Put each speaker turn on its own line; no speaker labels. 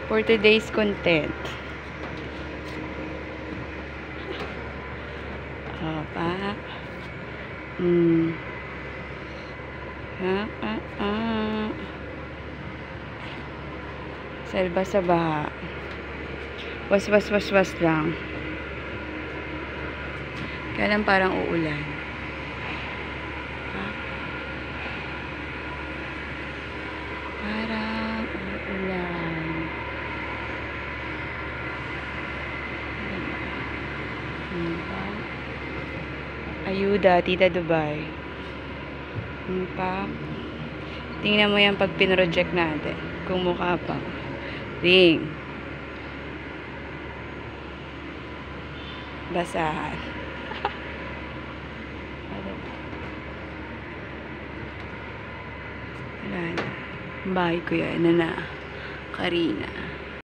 for today's content. Pa. Salba sa baha. Was lang. Kaya lang parang uulan. Parang uulan. Ayuda, Tita Dubai. Tingnan mo yan pag pinroject natin. Kung mukha pa. Ring. Basahan. Wala na. Bahay ko yan. Karina.